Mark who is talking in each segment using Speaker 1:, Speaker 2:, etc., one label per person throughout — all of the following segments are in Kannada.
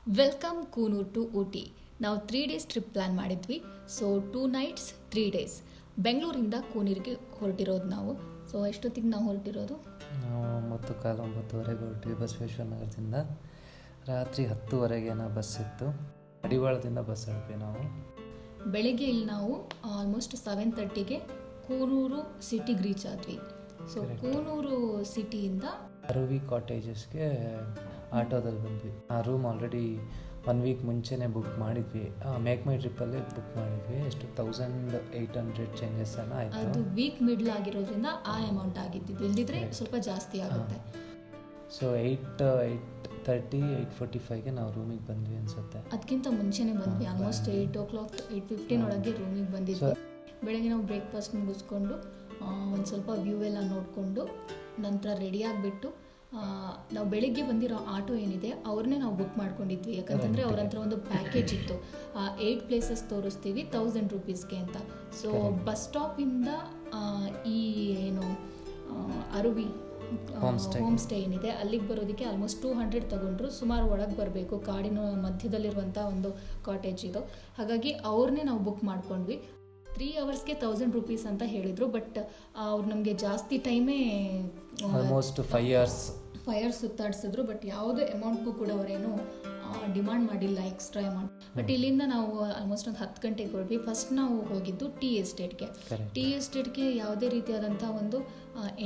Speaker 1: Welcome ಕೂನೂರ್ to Ooty. ನಾವು 3 days ಟ್ರಿಪ್ ಪ್ಲ್ಯಾನ್ ಮಾಡಿದ್ವಿ. ಸೊ 2 nights 3 days ಬೆಂಗಳೂರಿಂದ ಕೂನೂರಿಗೆ ಹೊರಟಿರೋದು ನಾವು. ಸೊ ಎಷ್ಟೊತ್ತಿಗೆ ನಾವು ಹೊರಟಿರೋದು?
Speaker 2: ನಾವು 9:15 ಹೊರಟ್ವಿ ಬಸವೇಶ್ವರ ನಗರದಿಂದ. ರಾತ್ರಿ 10:00 ಬಸ್ ಇತ್ತು. ಅಡಿವಾಳದಿಂದ ಬಸ್ ಹಿಡಿದ್ವಿ ನಾವು.
Speaker 1: ಬೆಳಗ್ಗೆ ಇಲ್ಲಿ ನಾವು ಆಲ್ಮೋಸ್ಟ್ 7:30ಗೆ ಕೂನೂರು ಸಿಟಿಗೆ ರೀಚ್ ಆದ್ವಿ. ಸೊ ಕೂನೂರು ಸಿಟಿಯಿಂದ
Speaker 2: ಅರುವಿ ಕಾಟೇಜಸ್ಗೆ ಆಟೋದಲ್ಲಿ ಬಂದ್ವಿ. ಆ ರೂಮ್ ಆಲ್ರೆಡಿ 1 week ಮುಂಚೆನೇ ಬುಕ್ ಮಾಡಿದ್ವಿ. ಮೇಕ್ ಮೈ ಟ್ರಿಪ್ಪಲ್ಲಿ ಬುಕ್ ಮಾಡಿದ್ವಿ. ಎಷ್ಟು 1800 ಚೇಂಜಸ್ ಎಲ್ಲ ಆಯಿತು.
Speaker 1: ಅದು ವೀಕ್ ಮಿಡ್ಲ್ ಆಗಿರೋದ್ರಿಂದ ಆ ಅಮೌಂಟ್ ಆಗಿದ್ದು, ಇಲ್ದಿದ್ರೆ ಸ್ವಲ್ಪ ಜಾಸ್ತಿ ಆಗುತ್ತೆ.
Speaker 2: ಸೊ 8:45ಗೆ ನಾವು ರೂಮಿಗೆ ಬಂದ್ವಿ ಅನ್ಸುತ್ತೆ.
Speaker 1: ಅದಕ್ಕಿಂತ ಮುಂಚೆನೇ ಬಂದ್ವಿ. ಆಲ್ಮೋಸ್ಟ್ 8:00 8:15 ಒಳಗೆ ರೂಮಿಗೆ ಬಂದಿದ್ವಿ. ಬೆಳಗ್ಗೆ ನಾವು ಬ್ರೇಕ್ಫಾಸ್ಟ್ ಮುಗಿಸ್ಕೊಂಡು ಒಂದು ಸ್ವಲ್ಪ ವ್ಯೂ ಎಲ್ಲ ನೋಡಿಕೊಂಡು ನಂತರ ರೆಡಿ ಆಗಿಬಿಟ್ಟು ನಾವು ಬೆಳಿಗ್ಗೆ ಬಂದಿರೋ ಆಟೋ ಏನಿದೆ ಅವ್ರನ್ನೇ ನಾವು ಬುಕ್ ಮಾಡ್ಕೊಂಡಿದ್ವಿ. ಯಾಕಂತಂದರೆ ಅವ್ರ ಹತ್ರ ಒಂದು ಪ್ಯಾಕೇಜ್ ಇತ್ತು, 8 ಪ್ಲೇಸಸ್ ತೋರಿಸ್ತೀವಿ 1000 rupeesಗೆ ಅಂತ. ಸೊ ಬಸ್ ಸ್ಟಾಪಿಂದ ಈ ಏನು ಅರುವಿ ಹೋಮ್ ಸ್ಟೇ ಏನಿದೆ ಅಲ್ಲಿಗೆ ಬರೋದಕ್ಕೆ ಆಲ್ಮೋಸ್ಟ್ 200 ತಗೊಂಡ್ರು. ಸುಮಾರು ಒಳಗೆ ಬರಬೇಕು, ಕಾಡಿನ ಮಧ್ಯದಲ್ಲಿರುವಂಥ ಒಂದು ಕಾಟೇಜ್ ಇದು. ಹಾಗಾಗಿ ಅವ್ರನ್ನೇ ನಾವು ಬುಕ್ ಮಾಡ್ಕೊಂಡ್ವಿ. 3 hours 1000 rupees ಅಂತ ಹೇಳಿದರು. ಬಟ್ ಅವ್ರು ನಮಗೆ ಜಾಸ್ತಿ ಟೈಮೇ
Speaker 2: ಆಲ್ಮೋಸ್ಟ್ 5 hours
Speaker 1: ಸುತ್ತಾಡಿಸಿದ್ರು. ಬಟ್ ಯಾವುದೇ ಅಮೌಂಟ್ಗೂ ಕೂಡ ಅವರೇನು ಡಿಮಾಂಡ್ ಮಾಡಿಲ್ಲ ಎಕ್ಸ್ಟ್ರಾ ಅಮೌಂಟ್. ಬಟ್ ಇಲ್ಲಿಂದ ನಾವು ಆಲ್ಮೋಸ್ಟ್ ಒಂದು 10 ಗಂಟೆಗೆ ಹೊರಟ್ವಿ. ಫಸ್ಟ್ ನಾವು ಹೋಗಿದ್ದು ಟೀ ಎಸ್ಟೇಟ್ಗೆ ಯಾವುದೇ ರೀತಿಯಾದಂಥ ಒಂದು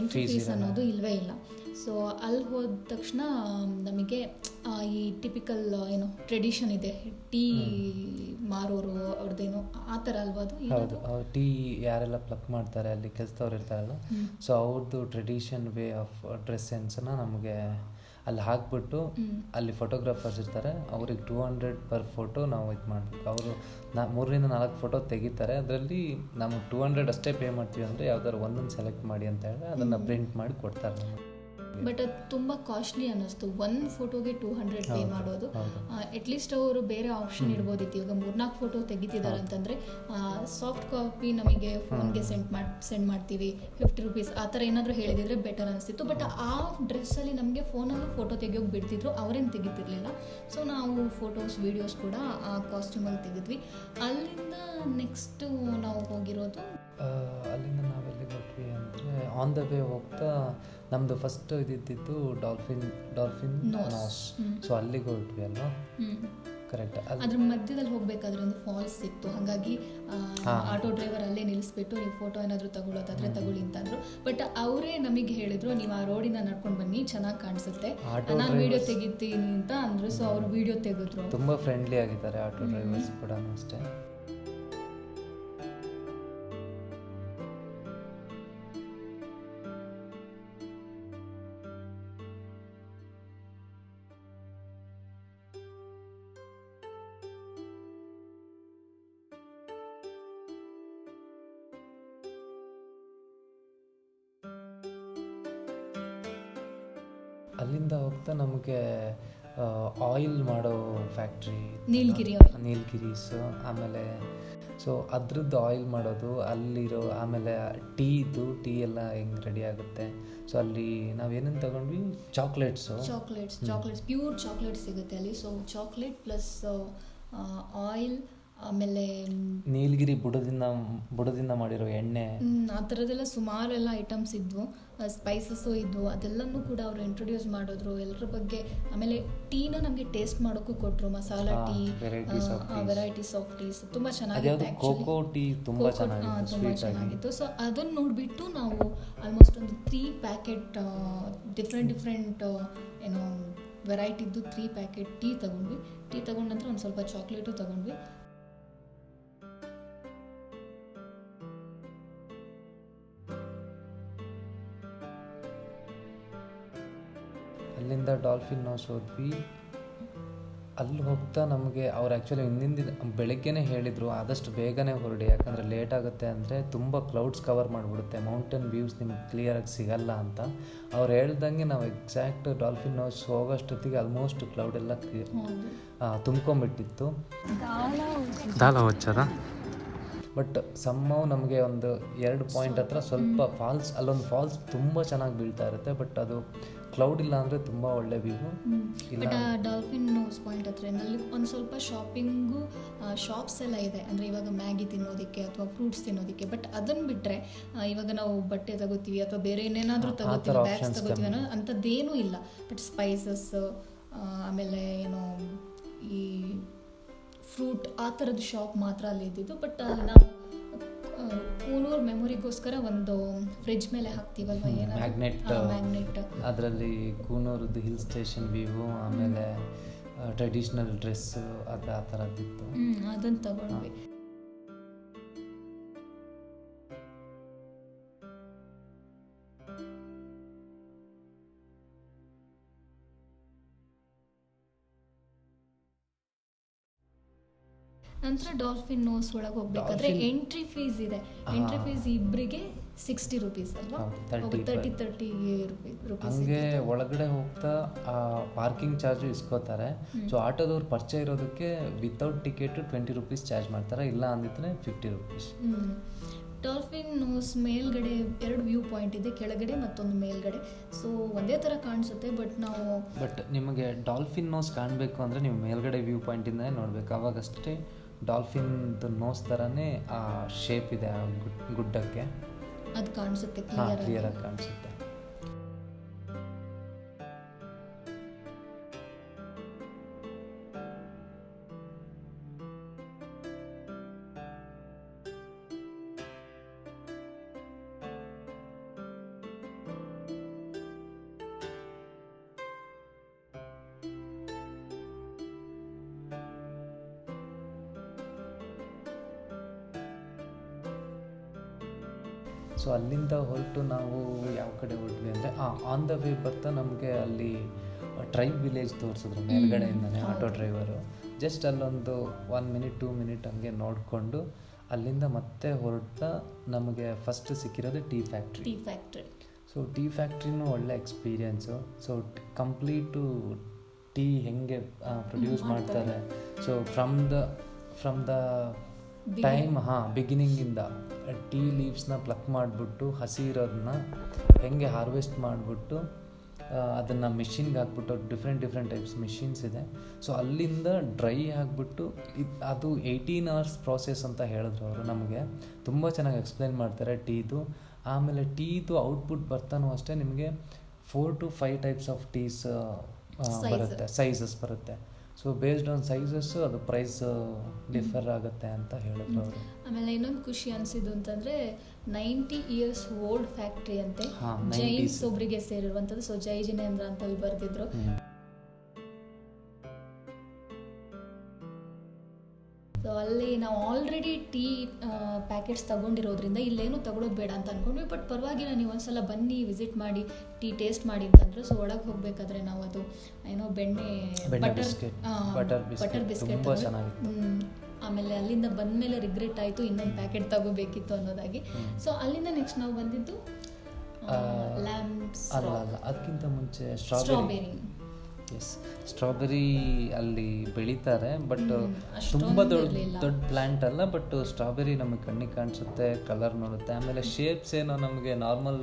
Speaker 1: ಎಂಟ್ರಿ ಫೀಸ್ ಅನ್ನೋದು ಇಲ್ಲವೇ ಇಲ್ಲ. ಸೊ ಅಲ್ಲಿ ಹೋದ ತಕ್ಷಣ ನಮಗೆ ಈ ಟಿಪಿಕಲ್ ಏನು ಟ್ರೆಡಿಷನ್ ಇದೆ, ಟೀ ಮಾರೋರು ಅವ್ರದ್ದೇನು ಆ ಥರ ಅಲ್ವಾ ಅದು?
Speaker 2: ಹೌದು, ಟೀ ಯಾರೆಲ್ಲ ಪ್ಲಕ್ ಮಾಡ್ತಾರೆ ಅಲ್ಲಿ ಕೆಲಸದವ್ರು ಇರ್ತಾರಲ್ಲ, ಸೊ ಅವ್ರದ್ದು ಟ್ರೆಡಿಷನ್ ವೇ ಆಫ್ ಡ್ರೆಸ್ ಸೆನ್ಸನ್ನ ನಮಗೆ ಅಲ್ಲಿ ಹಾಕ್ಬಿಟ್ಟು ಅಲ್ಲಿ ಫೋಟೋಗ್ರಾಫರ್ಸ್ ಇರ್ತಾರೆ, ಅವ್ರಿಗೆ 200 per photo ನಾವು ಇದು ಮಾಡಬೇಕು. ಅವರು 3-4 ಫೋಟೋ ತೆಗಿತಾರೆ. ಅದರಲ್ಲಿ ನಮಗೆ 200 ಅಷ್ಟೇ ಪೇ ಮಾಡ್ತೀವಿ. ಅಂದರೆ ಯಾವ್ದಾದ್ರು ಒಂದೊಂದು ಸೆಲೆಕ್ಟ್ ಮಾಡಿ ಅಂತ ಹೇಳಿದ್ರೆ ಅದನ್ನು ಪ್ರಿಂಟ್ ಮಾಡಿ ಕೊಡ್ತಾರೆ ನಮಗೆ.
Speaker 1: ಬಟ್ ಅದು ತುಂಬ ಕಾಸ್ಟ್ಲಿ ಅನ್ನಿಸ್ತು, 1 ಫೋಟೋಗೆ 200 ಪೇ ಮಾಡೋದು. ಅಟ್ಲೀಸ್ಟ್ ಅವರು ಬೇರೆ ಆಪ್ಷನ್ ಇಡ್ಬೋದಿತ್ತು. ಇವಾಗ 3-4 ಫೋಟೋ ತೆಗಿತಿದ್ದಾರೆ ಅಂತಂದರೆ ಸಾಫ್ಟ್ ಕಾಪಿ ನಮಗೆ ಫೋನ್ಗೆ ಸೆಂಡ್ ಮಾಡ್ತೀವಿ 50 rupees ಆ ಥರ ಏನಾದರೂ ಹೇಳಿದಿದ್ರೆ ಬೆಟರ್ ಅನಿಸ್ತಿತ್ತು. ಬಟ್ ಆ ಡ್ರೆಸ್ಸಲ್ಲಿ ನಮಗೆ ಫೋನಲ್ಲೂ ಫೋಟೋ ತೆಗಿಯೋಕೆ ಬಿಡ್ತಿದ್ರು, ಅವರೇನು ತೆಗಿತಿರ್ಲಿಲ್ಲ. ಸೊ ನಾವು ಫೋಟೋಸ್ ವೀಡಿಯೋಸ್ ಕೂಡ ಆ ಕಾಸ್ಟ್ಯೂಮಲ್ಲಿ ತೆಗೆದ್ವಿ. ಅಲ್ಲಿಂದ ನೆಕ್ಸ್ಟು ನಾವು ಹೋಗಿರೋದು,
Speaker 2: ಅಲ್ಲಿಂದ ನಾವೆಲ್ಲಿಗೆ ಹೊರಟ್ವಿ ಅಂದರೆ ಆನ್ ದ ವೇ ಹೋಗ್ತಾ ನಮ್ಮದು ಫಸ್ಟ್ ಇದ್ದಿದ್ದು ಡಾಲ್ಫಿನ್ ನೋಸ್. ಸೊ ಅಲ್ಲಿಗೆ ಹೊರಟ್ವಿ ಅಲ್ವಾ? ಕರೆಕ್ಟ್.
Speaker 1: ಅದ್ರ ಮಧ್ಯದಲ್ಲಿ ಹೋಗ್ಬೇಕಾದ್ರೆ ಒಂದು ಫಾಲ್ಸ್ ಇತ್ತು. ಹಾಗಾಗಿ ಆಟೋ ಡ್ರೈವರ್ ಅಲ್ಲೇ ನಿಲ್ಲಿಸ್ಬಿಟ್ಟು ನೀವು ಫೋಟೋ ಏನಾದರೂ ತಗೊಳ್ಳೋದಾದ್ರೆ ತಗೊಳ್ಳಿ ಅಂತಂದ್ರು. ಬಟ್ ಅವರೇ ನಮಗೆ ಹೇಳಿದ್ರು, ನೀವು ಆ ರೋಡಿನ ನಡ್ಕೊಂಡು ಬನ್ನಿ, ಚೆನ್ನಾಗಿ ಕಾಣಿಸುತ್ತೆ, ನಾನು ವಿಡಿಯೋ ತೆಗಿತೀನಿ ಅಂತ ಅಂದರು. ಸೊ ಅವರು ವಿಡಿಯೋ ತೆಗೆದ್ರು.
Speaker 2: ತುಂಬ ಫ್ರೆಂಡ್ಲಿ ಆಗಿದ್ದಾರೆ ಆಟೋ ಡ್ರೈವರ್ಸ್ ಕೂಡ ಅಷ್ಟೇ. ಅಲ್ಲಿಂದ ಹೋಗ್ತಾ ನಮಗೆ ಆಯಿಲ್ ಮಾಡೋ ಫ್ಯಾಕ್ಟ್ರಿ ನೀಲಗಿರೀಸ್, ಆಮೇಲೆ ಸೊ ಅದ್ರದ್ದು ಆಯಿಲ್ ಮಾಡೋದು ಅಲ್ಲಿರೋ, ಆಮೇಲೆ ಟೀ ಎಲ್ಲ ಹೆಂಗೆ ರೆಡಿ ಆಗುತ್ತೆ. ಸೊ ಅಲ್ಲಿ ನಾವೇನೇನು ತಗೊಂಡ್ವಿ, ಚಾಕ್ಲೇಟ್ಸ್
Speaker 1: ಪ್ಯೂರ್ ಚಾಕ್ಲೇಟ್ ಸಿಗುತ್ತೆ ಅಲ್ಲಿ. ಸೊ ಚಾಕ್ಲೇಟ್ ಪ್ಲಸ್ ಆಯಿಲ್, ಆಮೇಲೆ
Speaker 2: ನೀಲಗಿರಿ ಬುಡದಿಂದ ಮಾಡಿರೋ ಎಣ್ಣೆ,
Speaker 1: ಆ ಥರದ್ದೆಲ್ಲ ಸುಮಾರೆಲ್ಲ ಐಟಮ್ಸ್ ಇದ್ವು. ಸ್ಪೈಸಸ್ಸು ಇದ್ವು. ಅದೆಲ್ಲನೂ ಕೂಡ ಅವರು ಇಂಟ್ರೊಡ್ಯೂಸ್ ಮಾಡಿದ್ರು ಎಲ್ಲರ ಬಗ್ಗೆ. ಆಮೇಲೆ ಟೀನ ನಮಗೆ ಟೇಸ್ಟ್ ಮಾಡೋಕ್ಕೂ ಕೊಟ್ಟರು, masala tea, varieties of teas ತುಂಬ ಚೆನ್ನಾಗಿತ್ತು.
Speaker 2: ಕೋಕೋ ಟೀ ತುಂಬ
Speaker 1: ಚೆನ್ನಾಗಿತ್ತು. ಸೊ ಅದನ್ನು ನೋಡಿಬಿಟ್ಟು ನಾವು ಆಲ್ಮೋಸ್ಟ್ ಒಂದು 3 ಪ್ಯಾಕೆಟ್ ಡಿಫ್ರೆಂಟ್ ಏನೋ ವೆರೈಟಿದ್ದು 3 ಪ್ಯಾಕೆಟ್ ಟೀ ತಗೊಂಡ್ವಿ. ಟೀ ತಗೊಂಡ ನಂತರ ಒಂದು ಸ್ವಲ್ಪ ಚಾಕ್ಲೇಟು ತಗೊಂಡ್ವಿ.
Speaker 2: ಅಲ್ಲಿಂದ ಡಾಲ್ಫಿನ್ ನೋಸ್ ಹೋದ್ವಿ. ಅಲ್ಲಿ ಹೋಗ್ತಾ ನಮಗೆ ಅವ್ರು ಆ್ಯಕ್ಚುಲಿ ಹಿಂದಿನ ದಿನ ಬೆಳಗ್ಗೆನೇ ಹೇಳಿದರು ಆದಷ್ಟು ಬೇಗನೆ ಹೊರಡಿ, ಯಾಕಂದರೆ ಲೇಟ್ ಆಗುತ್ತೆ ಅಂದರೆ ತುಂಬ ಕ್ಲೌಡ್ಸ್ ಕವರ್ ಮಾಡಿಬಿಡುತ್ತೆ, ಮೌಂಟೇನ್ ವ್ಯೂಸ್ ನಿಮ್ಗೆ ಕ್ಲಿಯರಾಗಿ ಸಿಗಲ್ಲ ಅಂತ. ಅವ್ರು ಹೇಳ್ದಂಗೆ ನಾವು ಎಕ್ಸಾಕ್ಟ್ ಡಾಲ್ಫಿನ್ ನೋಸ್ ಹೋಗೋಷ್ಟೊತ್ತಿಗೆ ಆಲ್ಮೋಸ್ಟ್ ಕ್ಲೌಡ್ ಎಲ್ಲ ತುಂಬ್ಕೊಂಬಿಟ್ಟಿತ್ತು. ದಾಲ ಹೊಚ್ಚದ. ಬಟ್ ಸಮ್ಮವ್ ನಮಗೆ ಒಂದು 2 ಪಾಯಿಂಟ್ ಹತ್ರ ಸ್ವಲ್ಪ ಫಾಲ್ಸ್, ಅಲ್ಲೊಂದು ಫಾಲ್ಸ್ ತುಂಬ ಚೆನ್ನಾಗಿ ಬೀಳ್ತಾ ಇರುತ್ತೆ. ಬಟ್ ಅದು ಕ್ಲೌಡ್ ಇಲ್ಲ ಅಂದರೆ ತುಂಬ ಒಳ್ಳೆ ವ್ಯೂ.
Speaker 1: ಬಟ್ ಆ ಡಾಲ್ಫಿನ್ ನೋಸ್ ಪಾಯಿಂಟ್ ಹತ್ರನಲ್ಲಿ ಒಂದು ಸ್ವಲ್ಪ ಶಾಪಿಂಗು ಶಾಪ್ಸ್ ಎಲ್ಲ ಇದೆ, ಅಂದರೆ ಇವಾಗ ಮ್ಯಾಗಿ ತಿನ್ನೋದಕ್ಕೆ ಅಥವಾ ಫ್ರೂಟ್ಸ್ ತಿನ್ನೋದಕ್ಕೆ. ಬಟ್ ಅದನ್ನು ಬಿಟ್ಟರೆ ಇವಾಗ ನಾವು ಬಟ್ಟೆ ತಗೋತೀವಿ ಅಥವಾ ಬೇರೆ ಏನೇನಾದರೂ ತಗೋತೀವಿ, ಬ್ಯಾಗ್ಸ್ ತಗೋತೀವಿ ಅನ್ನೋ ಅಂಥದ್ದೇನೂ ಇಲ್ಲ. ಬಟ್ ಸ್ಪೈಸಸ್ ಆಮೇಲೆ ಏನೋ ಈ ಫ್ರೂಟ್ ಆ ಥರದ ಶಾಪ್ ಮಾತ್ರ ಅಲ್ಲಿ ಇದ್ದಿದ್ದು. ಬಟ್ ನಾವು ಕೂನೂರು ಮೆಮೊರಿಗೋಸ್ಕರ ಒಂದು ಫ್ರಿಡ್ಜ್ ಮೇಲೆ ಹಾಕ್ತೀವಲ್ವ, ಮ್ಯಾಗ್ನೆಟ್,
Speaker 2: ಅದರಲ್ಲಿ ಕೂನೂರದ್ದು ಹಿಲ್ ಸ್ಟೇಷನ್ ವ್ಯೂ, ಆಮೇಲೆ ಟ್ರೆಡಿಷ್ನಲ್ ಡ್ರೆಸ್ ಅದು ಆ ಥರದ್ದಿತ್ತು,
Speaker 1: ಅದನ್ನು ತಗೊಂಡ್ವಿ. ನಂತರ ಡಾಲ್ಫಿನ್ ನೋಸ್ ಒಳಗೆ ಹೋಗ್ಬೇಕಾದ್ರೆ ಎಂಟ್ರಿ ಫೀಸ್ ಇದೆ. ಎಂಟ್ರಿ ಫೀಸ್ ಇಬ್ಬರಿಗೆ 60 ರೂಪೀಸ್ ಅಲ್ವಾ, 30 ರೂಪೀಸ್.
Speaker 2: ಹಂಗೆ ಒಳಗಡೆ ಹೋಗ್ತಾ ಪಾರ್ಕಿಂಗ್ ಚಾರ್ಜು ಇಸ್ಕೋತಾರೆ. ಸೊ ಆಟೋದವ್ರು ಪರಿಚಯ ಇರೋದಕ್ಕೆ ವಿತೌಟ್ ಟಿಕೆಟ್ 20 ರೂಪೀಸ್ ಚಾರ್ಜ್ ಮಾಡ್ತಾರೆ, ಇಲ್ಲ ಅಂದಿದ್ರೆ 50 ರೂಪೀಸ್.
Speaker 1: ಡಾಲ್ಫಿನ್ ನೋಸ್ ಮೇಲ್ಗಡೆ 2 ವ್ಯೂ ಪಾಯಿಂಟ್ ಇದೆ, ಕೆಳಗಡೆ ಮತ್ತೊಂದು ಮೇಲ್ಗಡೆ. ಸೊ ಒಂದೇ ಥರ ಕಾಣಿಸುತ್ತೆ. ಬಟ್
Speaker 2: ನಿಮಗೆ ಡಾಲ್ಫಿನ್ ನೋಸ್ ಕಾಣಬೇಕು ಅಂದರೆ ನೀವು ಮೇಲ್ಗಡೆ ವ್ಯೂ ಪಾಯಿಂಟಿಂದನೇ ನೋಡಬೇಕು, ಅವಾಗಷ್ಟೇ ಡಾಲ್ಫಿನ್ದು ನೋಸ್ ಥರನೇ ಆ ಶೇಪ್ ಇದೆ ಆ ಗುಡ್ಡಕ್ಕೆ,
Speaker 1: ಅದು ಕಾಣಿಸುತ್ತೆ,
Speaker 2: ಕ್ಲಿಯರಾಗಿ ಕಾಣಿಸುತ್ತೆ. ಸೊ ಅಲ್ಲಿಂದ ಹೊರಟು ನಾವು ಯಾವ ಕಡೆ ಹೊರಟ್ವಿ ಅಂದರೆ ಆನ್ ದ ವೇ ಬರ್ತಾ ನಮಗೆ ಅಲ್ಲಿ ಟ್ರೈಬ್ ವಿಲೇಜ್ ತೋರಿಸಿದ್ರು ಮೇಲ್ಗಡೆಯಿಂದನೇ ಆಟೋ ಡ್ರೈವರು. ಜಸ್ಟ್ ಅಲ್ಲೊಂದು 1 ಮಿನಿಟ್ 2 ಮಿನಿಟ್ ಹಂಗೆ ನೋಡಿಕೊಂಡು ಅಲ್ಲಿಂದ ಮತ್ತೆ ಹೊರಡ್ತಾ ನಮಗೆ ಫಸ್ಟ್ ಸಿಕ್ಕಿರೋದು ಟೀ ಫ್ಯಾಕ್ಟ್ರಿ. ಸೊ ಟೀ ಫ್ಯಾಕ್ಟ್ರಿನೂ ಒಳ್ಳೆ ಎಕ್ಸ್ಪೀರಿಯೆನ್ಸು. ಸೊ ಕಂಪ್ಲೀಟು ಟೀ ಹೆಂಗೆ ಪ್ರೊಡ್ಯೂಸ್ ಮಾಡ್ತಾರೆ, ಸೊ ಫ್ರಮ್ ದ ಟೈಮ್ ಬಿಗಿನಿಂಗಿಂದ ಟೀ ಲೀವ್ಸ್ನ ಪ್ಲಕ್ ಮಾಡಿಬಿಟ್ಟು ಹಸಿ ಇರೋದನ್ನ ಹೆಂಗೆ ಹಾರ್ವೆಸ್ಟ್ ಮಾಡಿಬಿಟ್ಟು ಅದನ್ನು ಮಿಷಿನ್ಗೆ ಹಾಕ್ಬಿಟ್ಟು ಡಿಫ್ರೆಂಟ್ ಟೈಪ್ಸ್ ಮಿಷಿನ್ಸ್ ಇದೆ. ಸೊ ಅಲ್ಲಿಂದ ಡ್ರೈ ಆಗಿಬಿಟ್ಟು ಅದು 18 hours ಪ್ರಾಸೆಸ್ ಅಂತ ಹೇಳಿದ್ರು ಅವರು. ನಮಗೆ ತುಂಬ ಚೆನ್ನಾಗಿ ಎಕ್ಸ್ಪ್ಲೈನ್ ಮಾಡ್ತಾರೆ ಟೀದು. ಆಮೇಲೆ ಟೀದು ಔಟ್ಪುಟ್ ಬರ್ತಾನೂ ಅಷ್ಟೇ ನಿಮಗೆ 4 to 5 ಟೈಪ್ಸ್ ಆಫ್ ಟೀಸ್ ಬರುತ್ತೆ, ಸೈಜಸ್ ಬರುತ್ತೆ. ಸೊ ಬೇಸ್ಡ್ ಆನ್ ಸೈಜಸ್ಸು ಅದು ಪ್ರೈಸ್ ಡಿಫರ್ ಆಗುತ್ತೆ ಅಂತ ಹೇಳಿದ್ರು ಅವರು.
Speaker 1: ಆಮೇಲೆ ಇನ್ನೊಂದು ಖುಷಿ ಅನಿಸಿದ್ದು ಅಂತಂದರೆ 90 years ಓಲ್ಡ್ ಫ್ಯಾಕ್ಟ್ರಿ ಅಂತೆ, ಜೈನ್ಸ್ ಒಬ್ಬರಿಗೆ ಸೇರಿರುವಂಥದ್ದು. ಸೊ ಜೈ ಜಿನೇಂದ್ರ ಅಂತ ಅಲ್ಲಿ ಬರೆದಿದ್ರು. ಸೊ ಅಲ್ಲಿ ನಾವು ಆಲ್ರೆಡಿ ಟೀ ಪ್ಯಾಕೆಟ್ಸ್ ತಗೊಂಡಿರೋದ್ರಿಂದ ಇಲ್ಲೇನು ತಗೊಳ್ಳೋದು ಬೇಡ ಅಂತ ಅಂದ್ಕೊಂಡ್ವಿ. ಬಟ್ ಪರವಾಗಿಲ್ಲ, ನೀವು ಒಂದ್ಸಲ ಬನ್ನಿ ವಿಸಿಟ್ ಮಾಡಿ ಟೀ ಟೇಸ್ಟ್ ಮಾಡಿ ಅಂತಂದ್ರು. ಸೊ ಒಳಗೆ ಹೋಗ್ಬೇಕಾದ್ರೆ ನಾವು ಅದು ಏನೋ ಬಟರ್ ಬಿಸ್ಕೆಟ್ ಆಮೇಲೆ ಅಲ್ಲಿಂದ ಬಂದಮೇಲೆ ರಿಗ್ರೆಟ್ ಆಯಿತು, ಇನ್ನೊಂದು ಪ್ಯಾಕೆಟ್ ತಗೋಬೇಕಿತ್ತು ಅನ್ನೋದಾಗಿ. ಸೊ ಅಲ್ಲಿಂದ ನೆಕ್ಸ್ಟ್ ನಾವು ಬಂದಿದ್ದು
Speaker 2: ಅದಕ್ಕಿಂತ ಮುಂಚೆ ಸ್ಟ್ರಾಬೆರಿ ಅಲ್ಲಿ ಬೆಳೀತಾರೆ. ಬಟ್ ತುಂಬ ದೊಡ್ಡ ಪ್ಲ್ಯಾಂಟ್ ಅಲ್ಲ, ಬಟ್ ಸ್ಟ್ರಾಬೆರಿ ನಮಗೆ ಕಣ್ಣಿಗೆ ಕಾಣಿಸುತ್ತೆ, ಕಲರ್ ನೋಡುತ್ತೆ. ಆಮೇಲೆ ಶೇಪ್ಸ್ ಏನೋ ನಮಗೆ ನಾರ್ಮಲ್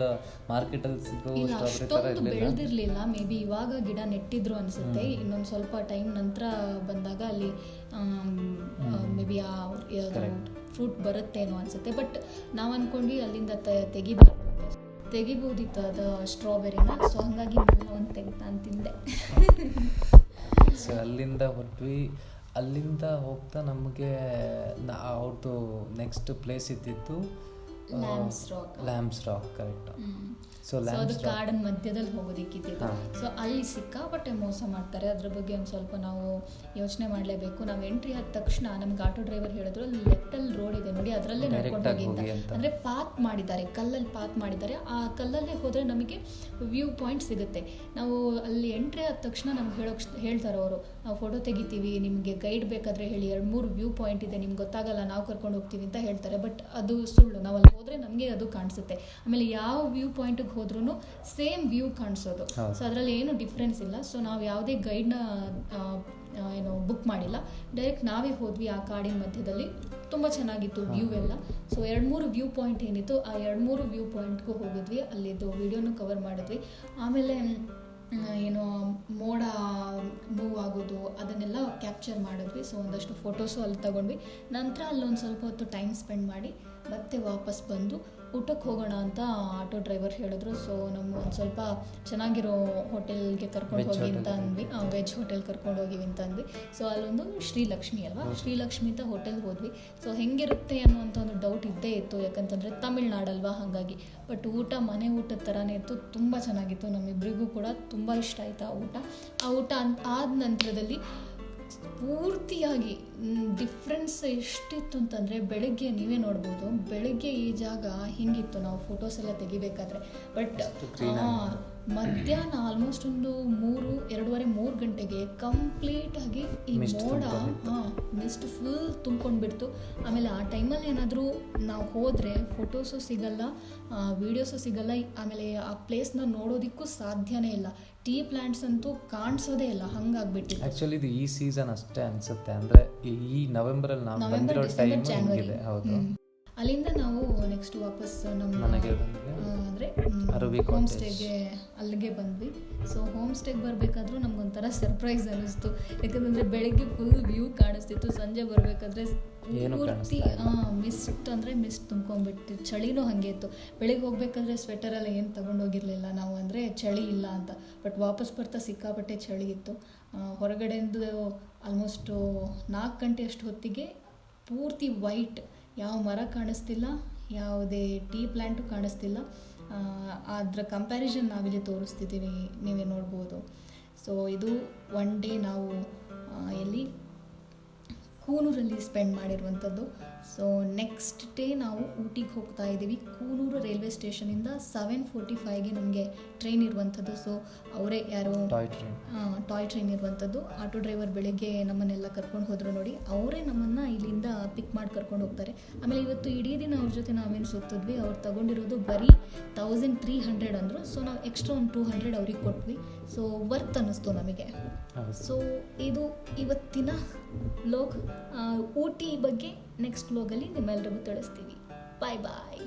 Speaker 2: ಮಾರ್ಕೆಟಲ್ಲಿ ಸಿಗೋ ಸ್ಟ್ರಾಬೆರಿ ಥರ
Speaker 1: ಬೆಳೆದಿರಲಿಲ್ಲ. ಮೇ ಬಿ ಇವಾಗ ಗಿಡ ನೆಟ್ಟಿದ್ರು ಅನಿಸುತ್ತೆ. ಇನ್ನೊಂದು ಸ್ವಲ್ಪ ಟೈಮ್ ನಂತರ ಬಂದಾಗ ಅಲ್ಲಿ ಮೇ ಬಿ ಆ ಫ್ರೂಟ್ ಬರುತ್ತೇನೋ ಅನಿಸುತ್ತೆ. ಬಟ್ ನಾವು ಅಂದ್ಕೊಂಡ್ವಿ ಅಲ್ಲಿಂದ ತೆಗಿಬೋದಿತ್ತು ಅದು ಸ್ಟ್ರಾಬೆರಿನ. ಸೊ ಹಾಗಾಗಿ ಒಂದು ತೆಗ್ದು ತಿಂದೆ.
Speaker 2: ಸೊ ಅಲ್ಲಿಂದ ಹೊರಟ್ವಿ. ಅಲ್ಲಿಂದ ಹೋಗ್ತಾ ನಮಗೆ ಅವ್ರದ್ದು ನೆಕ್ಸ್ಟ್ ಪ್ಲೇಸ್ ಇದ್ದಿದ್ದು ಲ್ಯಾಂಬ್ಸ್ ರಾಕ್ ಕರೆಕ್ಟ್. ಸೊ
Speaker 1: ಅದು ಕಾಡಿನ ಮಧ್ಯದಲ್ಲಿ ಹೋಗೋದಿಕ್ಕಿದ್ದು. ಸೊ ಅಲ್ಲಿ ಸಿಕ್ಕಾಪಟ್ಟೆ ಮೋಸ ಮಾಡ್ತಾರೆ. ಅದ್ರ ಬಗ್ಗೆ ಒಂದು ಸ್ವಲ್ಪ ನಾವು ಯೋಚನೆ ಮಾಡಲೇಬೇಕು. ನಾವು ಎಂಟ್ರಿ ಆದ ತಕ್ಷಣ ನಮ್ಗೆ ಆಟೋ ಡ್ರೈವರ್ ಹೇಳಿದ್ರು ಅಲ್ಲಿ ಲೆಫ್ಟಲ್ಲಿ ರೋಡ್ ಇದೆ ನೋಡಿ, ಅದರಲ್ಲೇ ನಡ್ಕೊಂಡು ಹೋಗಿ ಅಂತ. ಅಂದರೆ ಪಾತ್ ಮಾಡಿದ್ದಾರೆ, ಕಲ್ಲಲ್ಲಿ ಪಾತ್ ಮಾಡಿದ್ದಾರೆ. ಆ ಕಲ್ಲಲ್ಲೇ ಹೋದರೆ ನಮಗೆ ವ್ಯೂ ಪಾಯಿಂಟ್ ಸಿಗುತ್ತೆ. ನಾವು ಅಲ್ಲಿ ಎಂಟ್ರಿ ಆದ ತಕ್ಷಣ ನಮ್ಗೆ ಹೇಳ್ತಾರೆ ಅವರು, ನಾವು ಫೋಟೋ ತೆಗಿತೀವಿ, ನಿಮಗೆ ಗೈಡ್ ಬೇಕಾದರೆ ಹೇಳಿ, 2-3 ವ್ಯೂ ಪಾಯಿಂಟ್ ಇದೆ, ನಿಮ್ಗೆ ಗೊತ್ತಾಗಲ್ಲ, ನಾವು ಕರ್ಕೊಂಡು ಹೋಗ್ತೀವಿ ಅಂತ ಹೇಳ್ತಾರೆ. ಬಟ್ ಅದು ಸುಳ್ಳು. ನಾವು ಅಲ್ಲಿ ಹೋದರೆ ನಮಗೆ ಅದು ಕಾಣಿಸುತ್ತೆ. ಆಮೇಲೆ ಯಾವ ವ್ಯೂ ಪಾಯಿಂಟಿಗೆ ಹೋದ್ರೂ ಸೇಮ್ ವ್ಯೂ ಕಾಣಿಸೋದು. ಸೊ ಅದರಲ್ಲಿ ಏನು ಡಿಫ್ರೆನ್ಸ್ ಇಲ್ಲ. ಸೊ ನಾವು ಯಾವುದೇ ಗೈಡ್ನ ಬುಕ್ ಮಾಡಿಲ್ಲ, ಡೈರೆಕ್ಟ್ ನಾವೇ ಹೋದ್ವಿ ಆ ಕಾಡಿನ ಮಧ್ಯದಲ್ಲಿ. ತುಂಬ ಚೆನ್ನಾಗಿತ್ತು ವ್ಯೂ ಎಲ್ಲ. ಸೊ 2-3 ವ್ಯೂ ಪಾಯಿಂಟ್ ಏನಿತ್ತು, ಆ 2-3 ವ್ಯೂ ಪಾಯಿಂಟ್ಗೂ ಹೋಗಿದ್ವಿ. ಅಲ್ಲಿದ್ದು ವಿಡಿಯೋನು ಕವರ್ ಮಾಡಿದ್ವಿ. ಆಮೇಲೆ ಏನೋ ಮೋಡ ಮೂವ್ ಆಗೋದು ಅದನ್ನೆಲ್ಲ ಕ್ಯಾಪ್ಚರ್ ಮಾಡಿದ್ವಿ. ಸೊ ಒಂದಷ್ಟು ಫೋಟೋಸು ಅಲ್ಲಿ ತಗೊಂಡ್ವಿ. ನಂತರ ಅಲ್ಲೊಂದು ಸ್ವಲ್ಪ ಹೊತ್ತು ಟೈಮ್ ಸ್ಪೆಂಡ್ ಮಾಡಿ ಮತ್ತೆ ವಾಪಸ್ ಬಂದು ಊಟಕ್ಕೆ ಹೋಗೋಣ ಅಂತ ಆಟೋ ಡ್ರೈವರ್ ಹೇಳಿದ್ರು. ಸೊ ನಮ್ಮ ಒಂದು ಸ್ವಲ್ಪ ಚೆನ್ನಾಗಿರೋ ಹೋಟೆಲ್ಗೆ ಕರ್ಕೊಂಡು ಹೋಗಿ ಅಂತ ಅಂದ್ವಿ, ವೆಜ್ ಹೋಟೆಲ್ ಕರ್ಕೊಂಡು ಹೋಗಿವಿ ಅಂತ ಅಂದ್ವಿ. ಸೊ ಅಲ್ಲೊಂದು ಶ್ರೀಲಕ್ಷ್ಮಿ ಅಲ್ವಾ, ಶ್ರೀಲಕ್ಷ್ಮಿ ಅಂತ ಹೋಟೆಲ್ಗೆ ಹೋದ್ವಿ. ಸೊ ಹೆಂಗಿರುತ್ತೆ ಅನ್ನುವಂಥ ಒಂದು ಡೌಟ್ ಇದ್ದೇ ಇತ್ತು, ಯಾಕಂತಂದರೆ ತಮಿಳ್ನಾಡಲ್ವಾ ಹಾಗಾಗಿ. ಬಟ್ ಊಟ ಮನೆ ಊಟದ ಥರನೇ ಇತ್ತು, ತುಂಬ ಚೆನ್ನಾಗಿತ್ತು. ನಮ್ಮಿಬ್ಬರಿಗೂ ಕೂಡ ತುಂಬ ಇಷ್ಟ ಆಯಿತು ಆ ಊಟ. ಆದ ನಂತರದಲ್ಲಿ ಪೂರ್ತಿಯಾಗಿ ಡಿಫ್ರೆನ್ಸ್ ಎಷ್ಟಿತ್ತು ಅಂತಂದರೆ, ಬೆಳಗ್ಗೆ ನೀವೇ ನೋಡ್ಬೋದು, ಬೆಳಗ್ಗೆ ಈ ಜಾಗ ಹಿಂಗಿತ್ತು ನಾವು ಫೋಟೋಸ್ ಎಲ್ಲ ತೆಗಿಬೇಕಾದ್ರೆ. ಬಟ್ ಮಧ್ಯಾಹ್ನ ಆಲ್ಮೋಸ್ಟ್ ಒಂದು 2:30-3 ಗಂಟೆಗೆ ಕಂಪ್ಲೀಟಾಗಿ ಈ ಮೋಡ ಮಿಸ್ಟ್ ಫುಲ್ ತುಂಬ್ಕೊಂಡ್ಬಿಡ್ತು. ಆಮೇಲೆ ಆ ಟೈಮಲ್ಲಿ ಏನಾದರೂ ನಾವು ಹೋದರೆ ಫೋಟೋಸು ಸಿಗಲ್ಲ, ವೀಡಿಯೋಸು ಸಿಗಲ್ಲ, ಆಮೇಲೆ ಆ ಪ್ಲೇಸ್ನ ನೋಡೋದಕ್ಕೂ ಸಾಧ್ಯನೇ ಇಲ್ಲ. ಟೀ ಪ್ಲ್ಯಾಂಟ್ಸ್ ಅಂತೂ ಕಾಣಿಸೋದೇ ಇಲ್ಲ, ಹಂಗಾಗ್ಬಿಟ್ಟಿದೆ.
Speaker 2: ಆ್ಯಕ್ಚುಲಿ ಇದು ಈ ಸೀಸನ್ ಅಷ್ಟೇ ಅನಿಸುತ್ತೆ, ಅಂದರೆ ಈ ನವೆಂಬರಲ್ಲಿ ನಾವು ಬಂದಿರೋ ಟೈಮ್ ಹೆಂಗಿದೆ. ಹೌದು.
Speaker 1: ಅಲ್ಲಿಂದ ನಾವು ನೆಕ್ಸ್ಟ್ ವಾಪಸ್ ನಮ್ಮ
Speaker 2: ಮನೆಗೆ
Speaker 1: ಅಂದರೆ ಹೋಮ್ ಸ್ಟೇಗೆ ಅಲ್ಲಿಗೆ ಬಂದ್ವಿ. ಸೊ ಹೋಮ್ ಸ್ಟೇಗೆ ಬರಬೇಕಾದ್ರೂ ನಮ್ಗೊಂಥರ ಸರ್ಪ್ರೈಸ್ ಅನ್ನಿಸ್ತು, ಯಾಕಂದರೆ ಬೆಳಗ್ಗೆ ಫುಲ್ ವ್ಯೂ ಕಾಣಿಸ್ತಿತ್ತು. ಸಂಜೆ ಬರಬೇಕಾದ್ರೆ ಪೂರ್ತಿ ಮಿಸ್ಟ್ ಅಂದರೆ ಮಿಸ್ಟ್ ತುಂಬ್ಕೊಂಡ್ಬಿಟ್ಟು, ಚಳಿನೂ ಹಾಗೆ ಇತ್ತು. ಬೆಳಿಗ್ಗೆ ಹೋಗ್ಬೇಕಾದ್ರೆ ಸ್ವೆಟರೆಲ್ಲ ಏನು ತೊಗೊಂಡೋಗಿರಲಿಲ್ಲ ನಾವು, ಅಂದರೆ ಚಳಿ ಇಲ್ಲ ಅಂತ. ಬಟ್ ವಾಪಸ್ ಬರ್ತಾ ಸಿಕ್ಕಾಪಟ್ಟೆ ಚಳಿ ಇತ್ತು. ಹೊರಗಡೆಯಿಂದ ಆಲ್ಮೋಸ್ಟು 4 ಗಂಟೆ ಅಷ್ಟು ಹೊತ್ತಿಗೆ ಪೂರ್ತಿ ವೈಟ್, ಯಾವ ಮರ ಕಾಣಿಸ್ತಿಲ್ಲ, ಯಾವುದೇ ಟೀ ಪ್ಲ್ಯಾಂಟು ಕಾಣಿಸ್ತಿಲ್ಲ. ಅದರ ಕಂಪ್ಯಾರಿಸನ್ ನಾವಿಲ್ಲಿ ತೋರಿಸ್ತಿದ್ದೀವಿ, ನೀವೇ ನೋಡ್ಬೋದು. ಸೊ ಇದು 1 ಡೇ ನಾವು ಎಲ್ಲಿ ಕೂನೂರಲ್ಲಿ ಸ್ಪೆಂಡ್ ಮಾಡಿರುವಂಥದ್ದು. ಸೊ ನೆಕ್ಸ್ಟ್ ಡೇ ನಾವು ಊಟಿಗೆ ಹೋಗ್ತಾ ಇದ್ದೀವಿ. ಕೂನೂರು ರೈಲ್ವೆ ಸ್ಟೇಷನಿಂದ 7:45ಗೆ ನಮಗೆ ಟ್ರೈನ್ ಇರುವಂಥದ್ದು. ಸೊ ಅವರೇ ಯಾರು ಟಾಯ್ ಟ್ರೈನ್ ಇರುವಂಥದ್ದು. ಆಟೋ ಡ್ರೈವರ್ ಬೆಳಗ್ಗೆ ನಮ್ಮನ್ನೆಲ್ಲ ಕರ್ಕೊಂಡು ಹೋದರು ನೋಡಿ, ಅವರೇ ನಮ್ಮನ್ನು ಇಲ್ಲಿಂದ ಪಿಕ್ ಮಾಡಿ ಕರ್ಕೊಂಡು ಹೋಗ್ತಾರೆ. ಆಮೇಲೆ ಇವತ್ತು ಇಡೀ ದಿನ ಅವ್ರ ಜೊತೆ ನಾವೇನು ಸುತ್ತಿದ್ವಿ, ಅವ್ರು ತಗೊಂಡಿರೋದು ಬರೀ 1300 ಅಂದರು. ಸೊ ನಾವು ಎಕ್ಸ್ಟ್ರಾ ಒಂದು 200 ಅವ್ರಿಗೆ ಕೊಟ್ವಿ. ಸೊ ವರ್ತ್ ಅನ್ನಿಸ್ತು ನಮಗೆ. ಸೊ ಇದು ಇವತ್ತಿನ ವ್ಲಾಗ್. ಊಟಿ ಬಗ್ಗೆ ನೆಕ್ಸ್ಟ್ ವ್ಲಾಗಲ್ಲಿ ನಿಮ್ಮೆಲ್ಲರಿಗೂ ತಿಳಿಸ್ತೀವಿ. ಬಾಯ್ ಬಾಯ್.